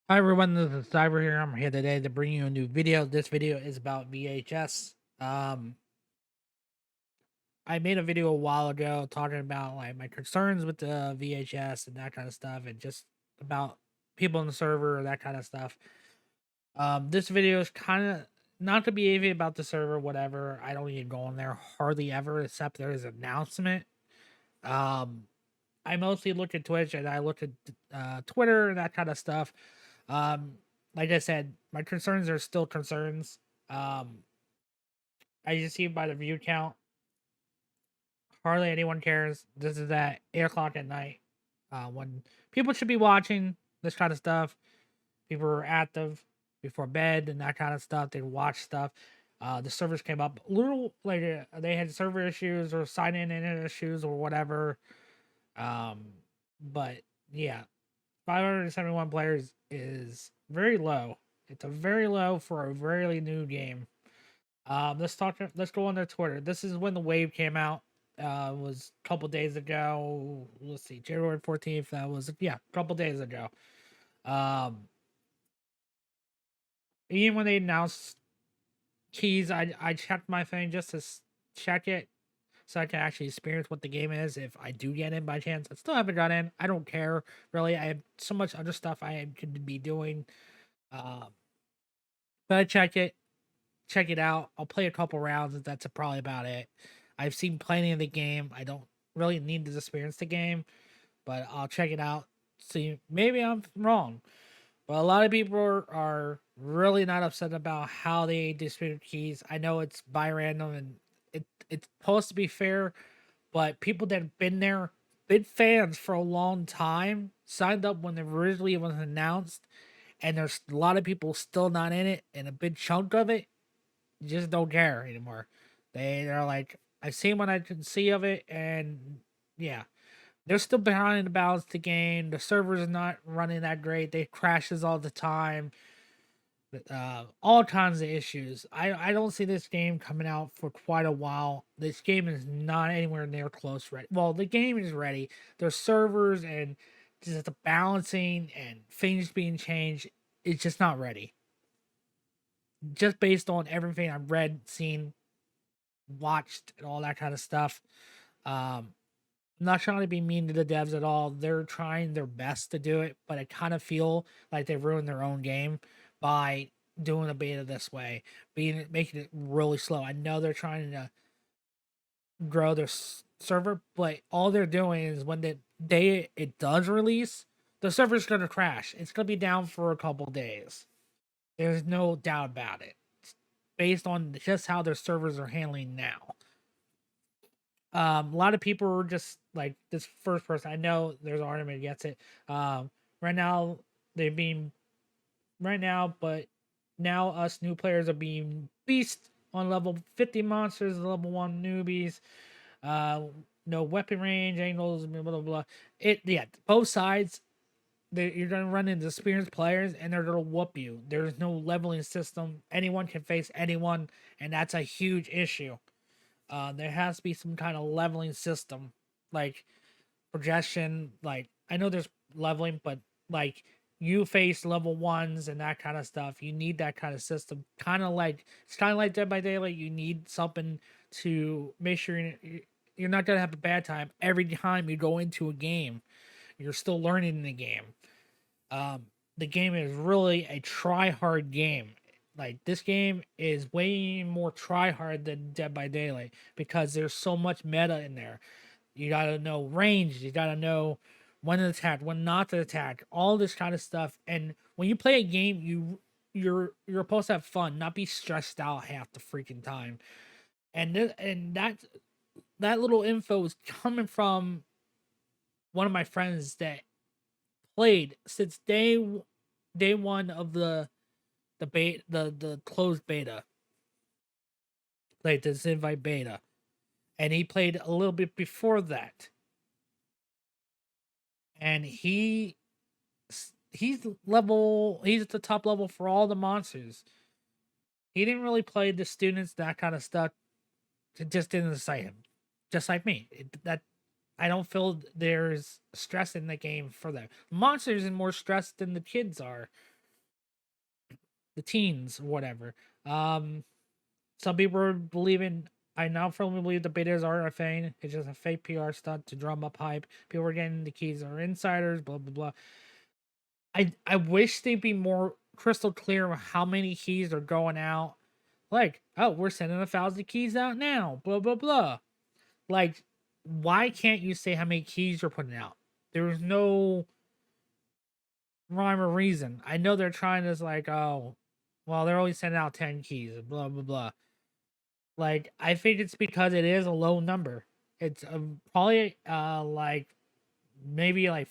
Hi everyone, this is Cyber here. I'm here today to bring you a new video. This video is about VHS. I made a video a while ago talking about like my concerns with the VHS and that kind of stuff, and just about people in the server, that kind of stuff. This video is kind of not to be AV about the server, whatever. I don't even go in there hardly ever, except there is an announcement. Um, I mostly look at Twitch and I look at Twitter and that kind of stuff. Um, like I said, my concerns are still concerns. Um, as you see by the view count, hardly anyone cares. This is at 8 o'clock at night, when people should be watching this kind of stuff. People are active before bed and that kind of stuff. They watch stuff. The servers came up a little later. They had server issues or sign-in issues or whatever. Um, but yeah, 571 players is very low. It's a very low for a very new game. Let's go on to Twitter. This is when the wave came out. Was a couple days ago. Let's see, January 14th. That was, yeah, a couple days ago. Um, Even when they announced keys, I checked my thing just to check it so I can actually experience what the game is if I do get in by chance. I still haven't got in. I don't care really. I have so much other stuff I could be doing. Um, but I check it out. I'll play a couple rounds, and that's probably about it. I've seen plenty of the game. I don't really need to experience the game, but I'll check it out. See, maybe I'm wrong. But a lot of people are really not upset about how they distribute keys. I know it's by random and it's supposed to be fair, but people that have been there, been fans for a long time, signed up when it originally was announced, and there's a lot of people still not in it, and a big chunk of it just don't care anymore. They're like, I've seen what I can see of it, and yeah, they're still behind the balance the game. The servers are not running that great. They crashes all the time. All kinds of issues. I don't see this game coming out for quite a while. This game is not anywhere near close ready. Well, the game is ready. There's servers and just the balancing and things being changed. It's just not ready. Just based on everything I've read, seen, watched, and all that kind of stuff. Um, I'm not trying to be mean to the devs at all. They're trying their best to do it, but I kind of feel like they ruined their own game by doing a beta this way, making it really slow. I know they're trying to grow their server, but all they're doing is when the day it does release, the server's gonna crash. It's gonna be down for a couple days. There's no doubt about it. It's based on just how their servers are handling now. A lot of people are just like this first person. I know there's an argument against it. Right now they're being right now, but now us new players are being beast on level 50 monsters, level 1 newbies. Uh, no weapon range, angles, blah blah blah. Both sides. You're gonna run into experienced players, and they're gonna whoop you. There's no leveling system. Anyone can face anyone, and that's a huge issue. There has to be some kind of leveling system, like progression. Like, I know there's leveling, but like you face level ones and that kind of stuff. You need that kind of system. Kind of like it's kind of like Dead by Daylight. You need something to make sure you're not gonna have a bad time every time you go into a game. You're still learning the game. The game is really a try hard game. Like, this game is way more try hard than Dead by Daylight because there's so much meta in there. You gotta know range. You gotta know when to attack, when not to attack. All this kind of stuff. And when you play a game, you're supposed to have fun, not be stressed out half the freaking time. And that little info is coming from one of my friends that played since day one of the closed beta, like this invite beta, and he played a little bit before that, and he's at the top level for all the monsters. He didn't really play the students, that kind of stuff. It just didn't excite him, just like me. That I don't feel there's stress in the game for them. Monsters are more stressed than the kids are. the teens or whatever. Um, some people are believing. I now firmly believe the betas are a thing. It's just a fake PR stunt to drum up hype. People are getting the keys are insiders. Blah blah blah. I wish they'd be more crystal clear on how many keys are going out. Like, oh, we're sending 1,000 keys out now. Blah blah blah. Like, why can't you say how many keys you're putting out? There's no rhyme or reason. I know they're trying to like, oh, well, they're only sending out 10 keys. Blah blah blah. Like, I think it's because it is a low number. It's probably like maybe like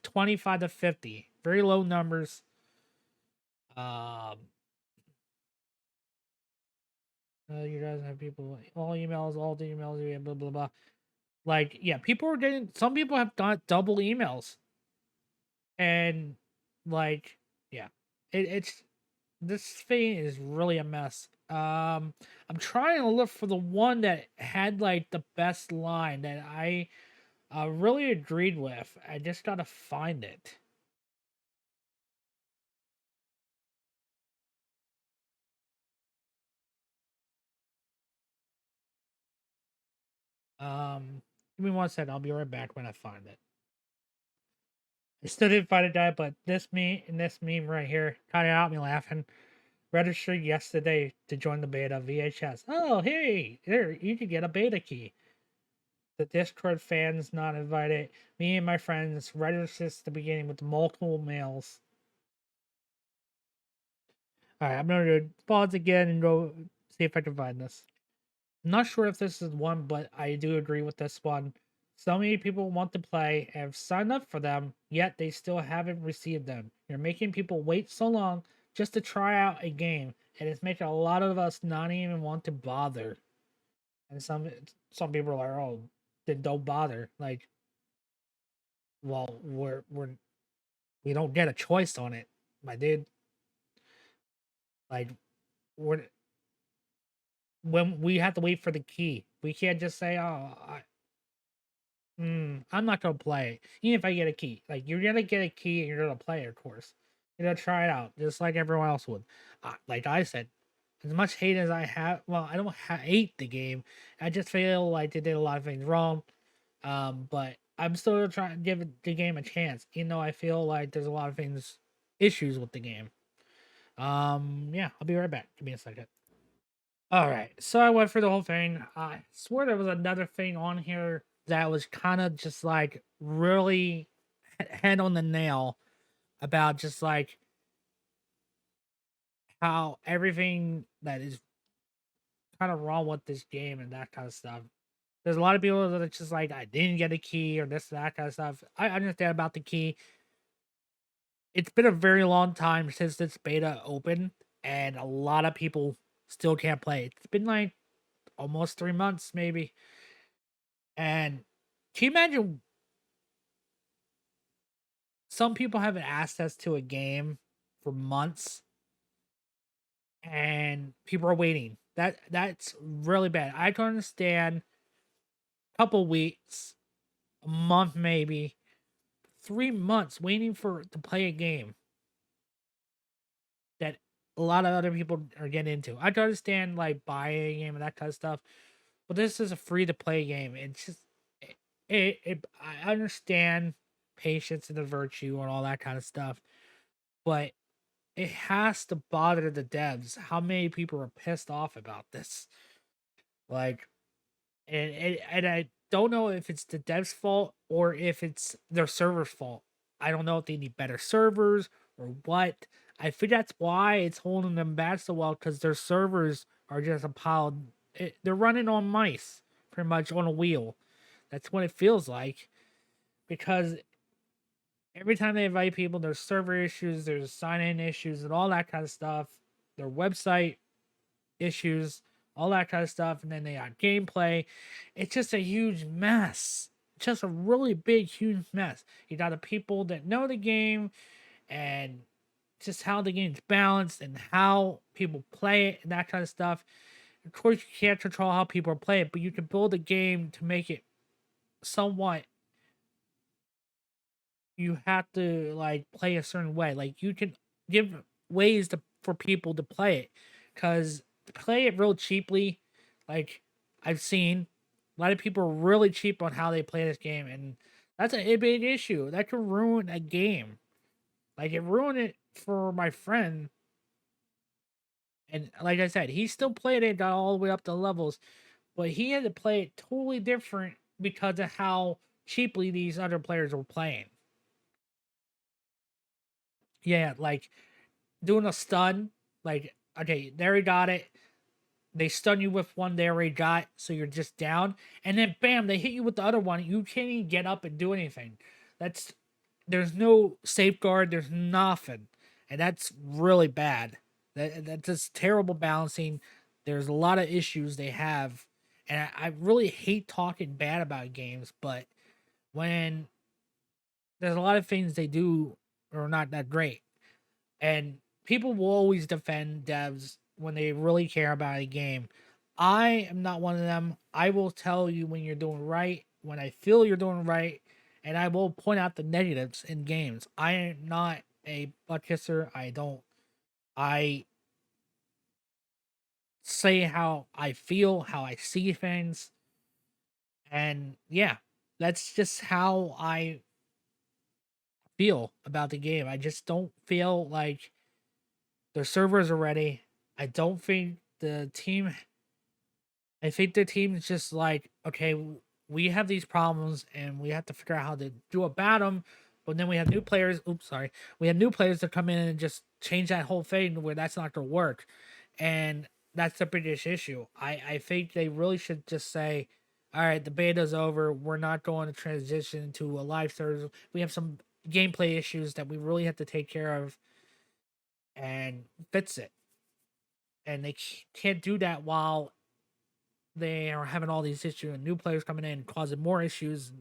25 to 50. Very low numbers. Um, you guys have people all emails, all the emails, yeah, blah blah blah. Like, yeah, people are getting. Some people have got double emails, and like, yeah, it's this thing is really a mess. I'm trying to look for the one that had like the best line that I really agreed with. I just gotta find it. Give me one second. I'll be right back when I find it. I still didn't find it yet, but this meme right here kind of got me laughing. Registered yesterday to join the beta VHS. Oh, hey, there, you can get a beta key. The Discord fans not invited. Me and my friends registered at the beginning with multiple mails. Alright, I'm gonna pause again and go see if I can find this. I'm not sure if this is one, but I do agree with this one. So many people want to play and have signed up for them, yet they still haven't received them. You're making people wait so long just to try out a game, and it's making a lot of us not even want to bother. And some people are like, "Oh, then don't bother." Like, well, we don't get a choice on it, my dude. Like, we're when we have to wait for the key, we can't just say, "Oh, I'm not gonna play it. Even if I get a key, like you're gonna get a key and you're gonna play it, of course. You're gonna try it out, just like everyone else would. Like I said, as much hate as I have, well, I don't hate the game. I just feel like they did a lot of things wrong. But I'm still gonna try and give the game a chance, even though I feel like there's a lot of things, issues with the game. Yeah, I'll be right back. Give me a second. All right, so I went through the whole thing. I swear there was another thing on here that was kind of just like really head on the nail about just like how everything that is kind of wrong with this game and that kind of stuff. There's a lot of people that are just like, I didn't get a key or this, that kind of stuff. I understand about the key. It's been a very long time since this beta opened, and a lot of people still can't play. It's been like almost 3 months, maybe. And can you imagine some people have access to a game for months and people are waiting. That's really bad. I can understand a couple weeks, a month maybe, 3 months waiting for to play a game that a lot of other people are getting into. I can understand like buying a game and that kind of stuff, but this is a free to play game. It's just I understand patience and the virtue and all that kind of stuff, but it has to bother the devs how many people are pissed off about this. Like, and I don't know if it's the devs' fault or if it's their server's fault. I don't know if they need better servers or what. I think that's why it's holding them back so well, because their servers are just a pile. They're running on mice, pretty much on a wheel. That's what it feels like, because every time they invite people, there's server issues, there's sign-in issues, and all that kind of stuff. Their website issues, all that kind of stuff, and then they got gameplay. It's just a huge mess. Just a really big, huge mess. You got the people that know the game and just how the game's balanced and how people play it and that kind of stuff. Of course, you can't control how people play it, but you can build a game to make it somewhat. You have to like play a certain way. Like you can give ways to for people to play it, because to play it real cheaply, like I've seen, a lot of people are really cheap on how they play this game, and that's a big issue. That can ruin a game. Like it ruined it for my friend, and like I said, he still played it, got all the way up to levels, but he had to play it totally different because of how cheaply these other players were playing. Yeah, like doing a stun, like okay, there he got it. They stun you with one they already got, so you're just down, and then bam, they hit you with the other one. You can't even get up and do anything. That's There's no safeguard, there's nothing, and that's really bad. That's just terrible balancing. There's a lot of issues they have, and I really hate talking bad about games, but when there's a lot of things they do are not that great, and people will always defend devs when they really care about a game. I am not one of them. I will tell you when you're doing right, when I feel you're doing right, and I will point out the negatives in games. I am not a butt kisser. I say how I feel, how I see things, and yeah, that's just how I feel about the game. I just don't feel like their servers are ready. I don't think the team. I think the team's just like, okay, we have these problems and we have to figure out how to do about them. But then we have new players. Oops, sorry. We have new players to come in and just change that whole thing where that's not going to work. And that's the biggest issue. I think they really should just say, all right, the beta's over. We're not going to transition to a live service. We have some gameplay issues that we really have to take care of and fix it. And they can't do that while they are having all these issues and new players coming in causing more issues.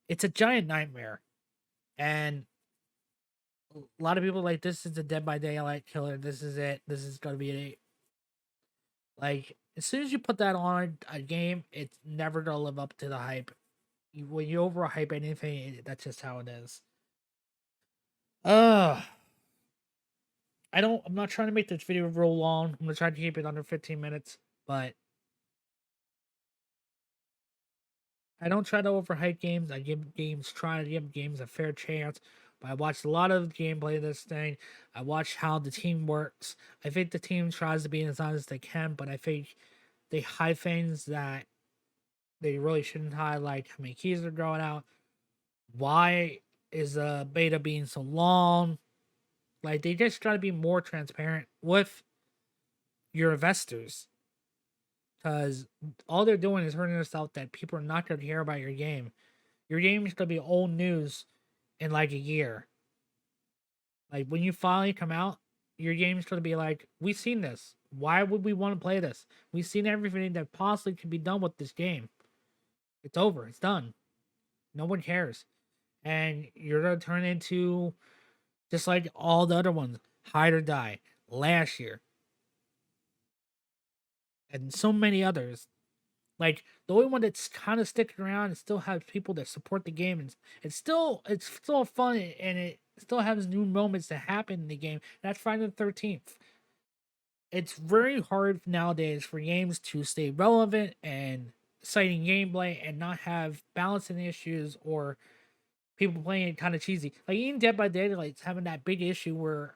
It's a giant nightmare. And a lot of people like, this is a Dead by Daylight killer. This is it. This is gonna be it. Like, as soon as you put that on a game, it's never gonna live up to the hype. When you overhype anything, that's just how it is. Uh I'm not trying to make this video real long. I'm gonna try to keep it under 15 minutes, but I don't try to overhype games. I try to give games a fair chance. But I watched a lot of gameplay of this thing. I watched how the team works. I think the team tries to be as honest as they can, but I think they hide things that they really shouldn't hide, like how many keys are going out. Why is the beta being so long? Like, they just try to be more transparent with your investors. Because all they're doing is hurting themselves that people are not going to care about your game. Your game is going to be old news in like a year. Like, when you finally come out, your game's going to be like, we've seen this. Why would we want to play this? We've seen everything that possibly can be done with this game. It's over. It's done. No one cares. And you're going to turn into just like all the other ones, Hide or Die, last year, and so many others. Like, the only one that's kind of sticking around and still has people that support the game, and it's still fun, and it still has new moments that happen in the game. That's Friday the 13th. It's very hard nowadays for games to stay relevant and citing gameplay and not have balancing issues or people playing it kind of cheesy. Like, even Dead by Daylight's having that big issue where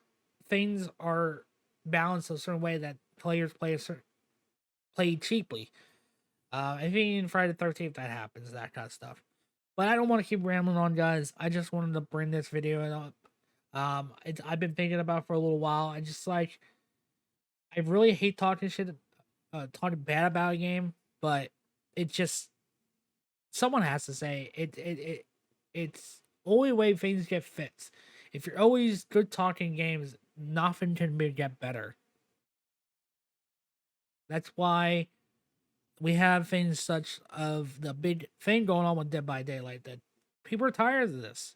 things are balanced a certain way that players play cheaply. I think in Friday the 13th that happens, that kind of stuff. But I don't want to keep rambling on, guys. I just wanted to bring this video up. I've been thinking about it for a little while. I really hate talking shit, talking bad about a game, but it just someone has to say it's only way things get fixed. If you're always good talking games, nothing can get better. That's why we have things such of the big thing going on with Dead by Daylight that people are tired of this.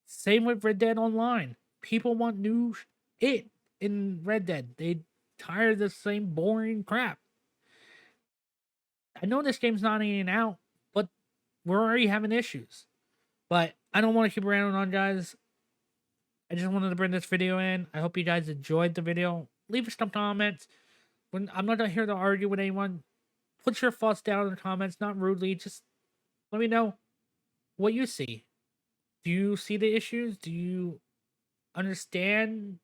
Same with Red Dead Online. People want new it in Red Dead. They tired of the same boring crap. I know this game's not even out, but we're already having issues. But I don't want to keep rambling on, guys. I just wanted to bring this video in. I hope you guys enjoyed the video. Leave some comments. When I'm not here to argue with anyone, put your thoughts down in the comments, not rudely. Just let me know what you see. Do you see the issues? Do you understand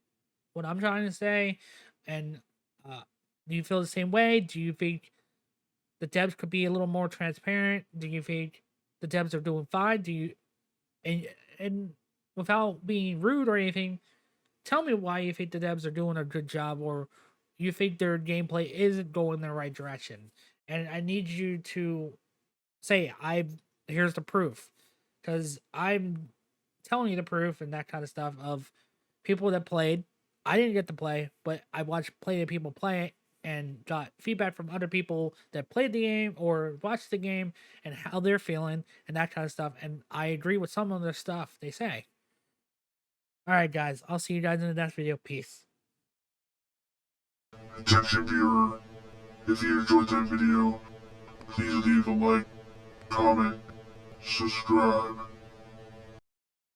what I'm trying to say? And do you feel the same way? Do you think the devs could be a little more transparent? Do you think the devs are doing fine? Do you and without being rude or anything, tell me why you think the devs are doing a good job, or you think their gameplay isn't going in the right direction. And I need you to say, here's the proof, because I'm telling you the proof and that kind of stuff of people that played. I didn't get to play, but I watched plenty of people play it and got feedback from other people that played the game or watched the game and how they're feeling and that kind of stuff. And I agree with some of the stuff they say. All right, guys. I'll see you guys in the next video. Peace. Attention viewer, if you enjoyed that video, please leave a like, comment, subscribe.